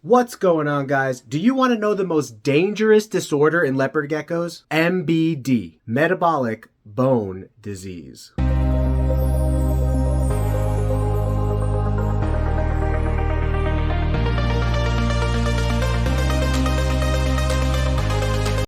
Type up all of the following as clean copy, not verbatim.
What's going on, guys? Do you want to know the most dangerous disorder in leopard geckos? MBD, Metabolic Bone Disease.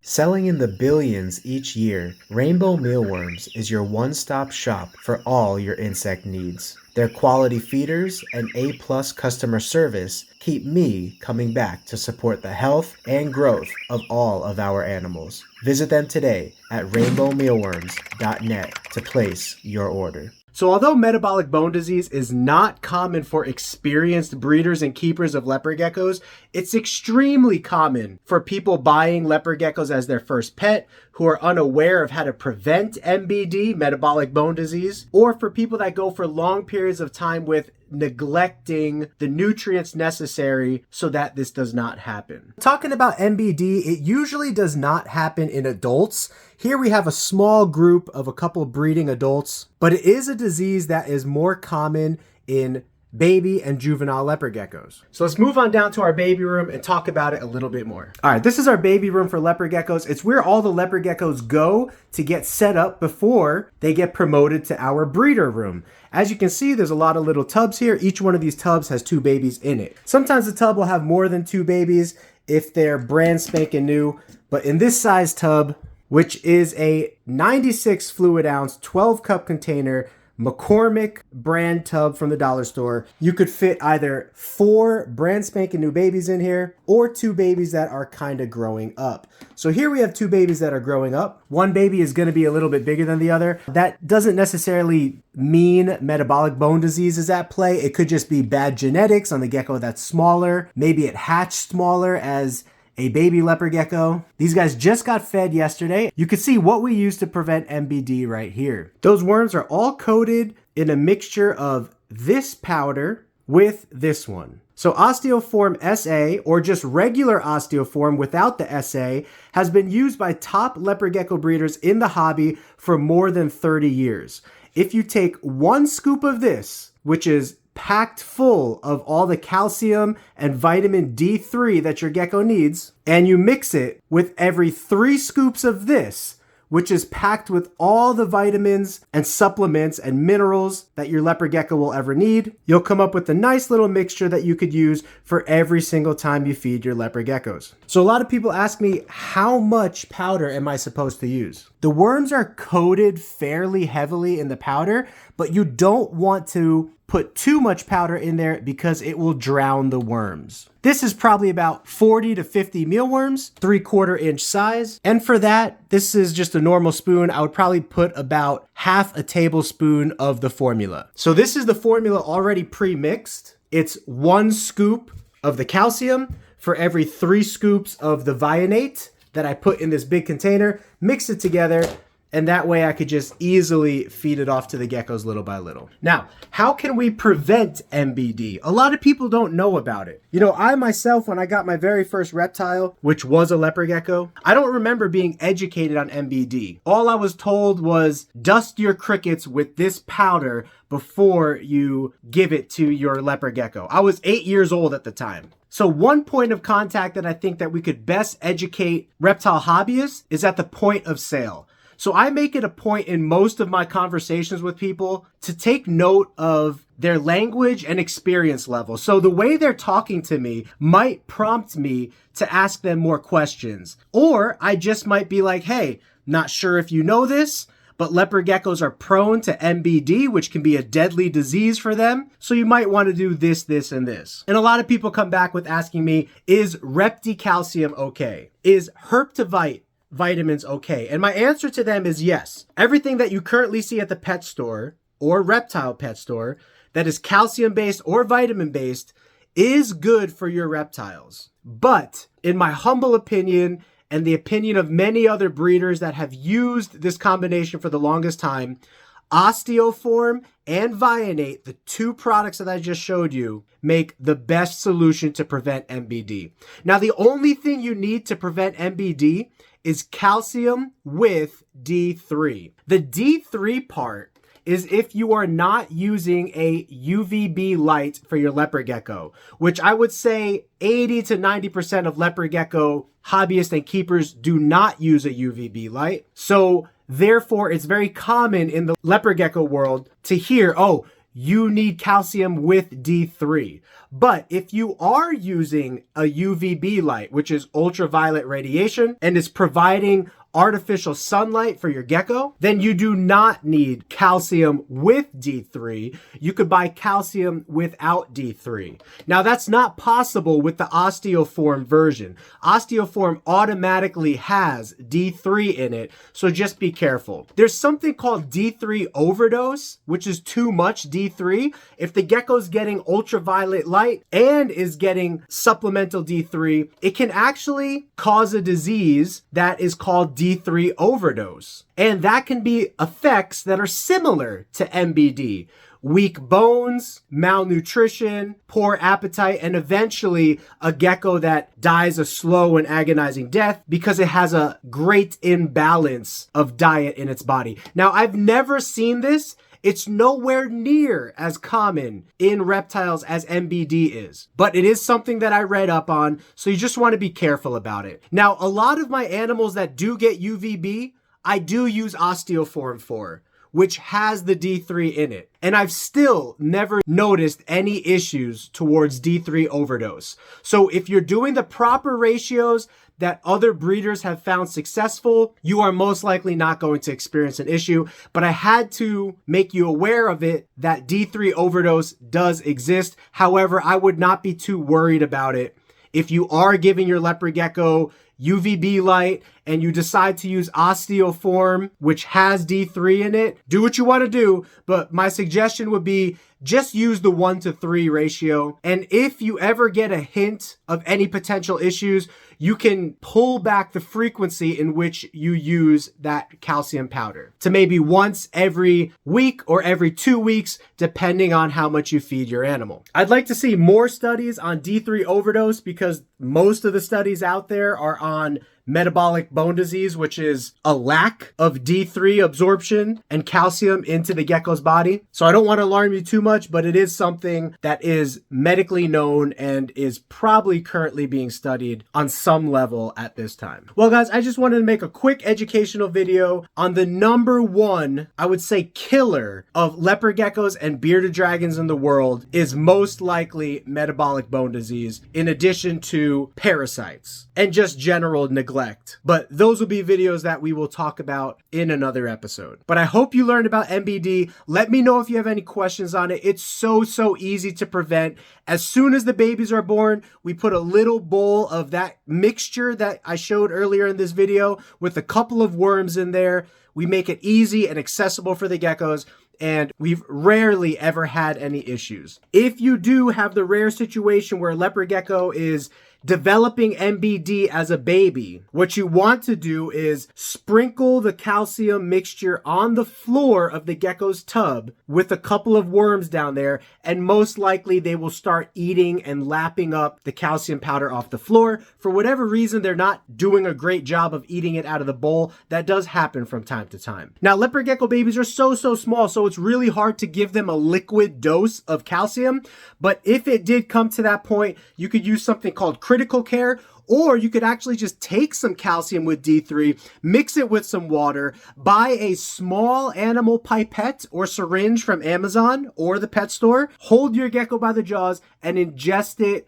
Selling in the billions each year, Rainbow Mealworms is your one-stop shop for all your insect needs. Their quality feeders and A+ customer service keep me coming back to support the health and growth of all of our animals. Visit them today at rainbowmealworms.net to place your order. So although metabolic bone disease is not common for experienced breeders and keepers of leopard geckos, it's extremely common for people buying leopard geckos as their first pet who are unaware of how to prevent MBD, metabolic bone disease, or for people that go for long periods of time with neglecting the nutrients necessary so that this does not happen. Talking about MBD, it usually does not happen in adults. Here we have a small group of a couple breeding adults, but it is a disease that is more common in baby and juvenile leopard geckos. So let's move on down to our baby room and talk about it a little bit more. All right, this is our baby room for leopard geckos. It's where all the leopard geckos go to get set up before they get promoted to our breeder room. As you can see, there's a lot of little tubs here. Each one of these tubs has 2 babies in it. Sometimes the tub will have more than 2 babies if they're brand spanking new, but in this size tub, which is a 96 fluid ounce, 12 cup container, McCormick brand tub from the dollar store, you could fit either 4 brand spanking new babies in here or 2 babies that are kind of growing up. So here we have 2 babies that are growing up. One baby is going to be a little bit bigger than the other. That doesn't necessarily mean metabolic bone disease is at play. It could just be bad genetics on the gecko that's smaller. Maybe it hatched smaller as a baby leopard gecko. These guys just got fed yesterday. You can see what we use to prevent MBD right here. Those worms are all coated in a mixture of this powder with this one. So Osteo Form SA, or just regular Osteo Form without the SA, has been used by top leopard gecko breeders in the hobby for more than 30 years. If you take 1 scoop of this, which is packed full of all the calcium and vitamin D3 that your gecko needs, and you mix it with every 3 scoops of this, which is packed with all the vitamins and supplements and minerals that your leopard gecko will ever need, you'll come up with a nice little mixture that you could use for every single time you feed your leopard geckos. So a lot of people ask me, how much powder am I supposed to use? The worms are coated fairly heavily in the powder, but you don't want to put too much powder in there because it will drown the worms. This is probably about 40 to 50 mealworms, 3/4 inch size. And for that, this is just a normal spoon. I would probably put about half a tablespoon of the formula. So this is the formula already pre-mixed. It's 1 scoop of the calcium for every 3 scoops of the Vionate that I put in this big container, mix it together, and that way I could just easily feed it off to the geckos little by little. Now, how can we prevent MBD? A lot of people don't know about it. You know, I myself, when I got my very first reptile, which was a leopard gecko, I don't remember being educated on MBD. All I was told was dust your crickets with this powder before you give it to your leopard gecko. I was 8 years old at the time. So one point of contact that I think that we could best educate reptile hobbyists is at the point of sale. So I make it a point in most of my conversations with people to take note of their language and experience level. So the way they're talking to me might prompt me to ask them more questions. Or I just might be like, hey, not sure if you know this, but leopard geckos are prone to MBD, which can be a deadly disease for them. So you might want to do this, this, and this. And a lot of people come back with asking me, is ReptiCalcium okay? Is Herptivite vitamins okay? And my answer to them is yes. Everything that you currently see at the pet store or reptile pet store that is calcium based or vitamin based is good for your reptiles. But in my humble opinion, and the opinion of many other breeders that have used this combination for the longest time, Osteo Form and Vionate, the 2 products that I just showed you, make the best solution to prevent MBD. Now, the only thing you need to prevent MBD is calcium with D3. The D3 part is if you are not using a UVB light for your leopard gecko, which I would say 80 to 90% of leopard gecko hobbyists and keepers do not use a UVB light. So therefore, it's very common in the leopard gecko world to hear, oh, you need calcium with D3. But if you are using a UVB light, which is ultraviolet radiation, and is providing artificial sunlight for your gecko, then you do not need calcium with D3. You could buy calcium without D3. Now, that's not possible with the Osteo Form version. Osteo Form automatically has D3 in it, so just be careful. There's something called D3 overdose, which is too much D3. If the gecko's getting ultraviolet light and is getting supplemental D3, it can actually cause a disease that is called D3 overdose. And that can be effects that are similar to MBD. Weak bones, malnutrition, poor appetite, and eventually a gecko that dies a slow and agonizing death because it has a great imbalance of diet in its body. Now, I've never seen this. It's nowhere near as common in reptiles as MBD is, but it is something that I read up on, so you just want to be careful about it. Now, a lot of my animals that do get UVB, I do use Osteo Form for, which has the D3 in it. And I've still never noticed any issues towards D3 overdose. So if you're doing the proper ratios that other breeders have found successful, you are most likely not going to experience an issue. But I had to make you aware of it, that D3 overdose does exist. However, I would not be too worried about it. If you are giving your leopard gecko UVB light and you decide to use Osteo Form, which has D3 in it, do what you want to do. But my suggestion would be just use the 1-to-3 ratio. And if you ever get a hint of any potential issues, you can pull back the frequency in which you use that calcium powder to maybe once every week or every 2 weeks, depending on how much you feed your animal. I'd like to see more studies on D3 overdose because most of the studies out there are on metabolic bone disease, which is a lack of D3 absorption and calcium into the gecko's body. So I don't want to alarm you too much, but it is something that is medically known and is probably currently being studied on some level at this time. Well, guys, I just wanted to make a quick educational video on the #1, I would say, killer of leopard geckos and bearded dragons in the world is most likely metabolic bone disease, in addition to parasites and just general neglect. But those will be videos that we will talk about in another episode. But I hope you learned about MBD. Let me know if you have any questions on it. It's so easy to prevent. As soon as the babies are born, we put a little bowl of that mixture that I showed earlier in this video with a couple of worms in there. We make it easy and accessible for the geckos, and we've rarely ever had any issues. If you do have the rare situation where a leopard gecko is developing MBD as a baby, what you want to do is sprinkle the calcium mixture on the floor of the gecko's tub with a couple of worms down there, and most likely they will start eating and lapping up the calcium powder off the floor. For whatever reason, they're not doing a great job of eating it out of the bowl. That does happen from time to time. Now, leopard gecko babies are so small, so it's really hard to give them a liquid dose of calcium. But if it did come to that point, you could use something called critical care, or you could actually just take some calcium with D3, mix it with some water, buy a small animal pipette or syringe from Amazon or the pet store, hold your gecko by the jaws and ingest it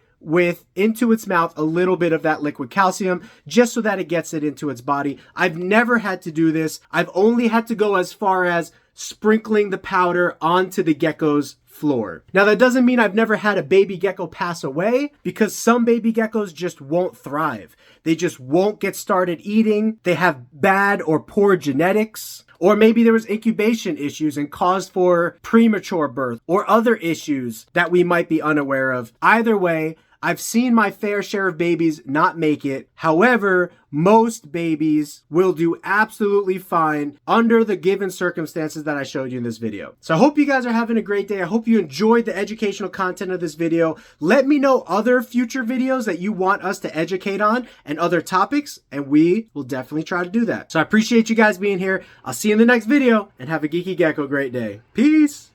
into its mouth a little bit of that liquid calcium, just so that it gets it into its body. I've never had to do this. I've only had to go as far as sprinkling the powder onto the gecko's floor. Now, that doesn't mean I've never had a baby gecko pass away, because some baby geckos just won't thrive. They just won't get started eating. They have bad or poor genetics. Or maybe there was incubation issues and caused for premature birth or other issues that we might be unaware of. Either way, I've seen my fair share of babies not make it. However, most babies will do absolutely fine under the given circumstances that I showed you in this video. So I hope you guys are having a great day. I hope you enjoyed the educational content of this video. Let me know other future videos that you want us to educate on and other topics, and we will definitely try to do that. So I appreciate you guys being here. I'll see you in the next video, and have a Geeky Gecko great day. Peace!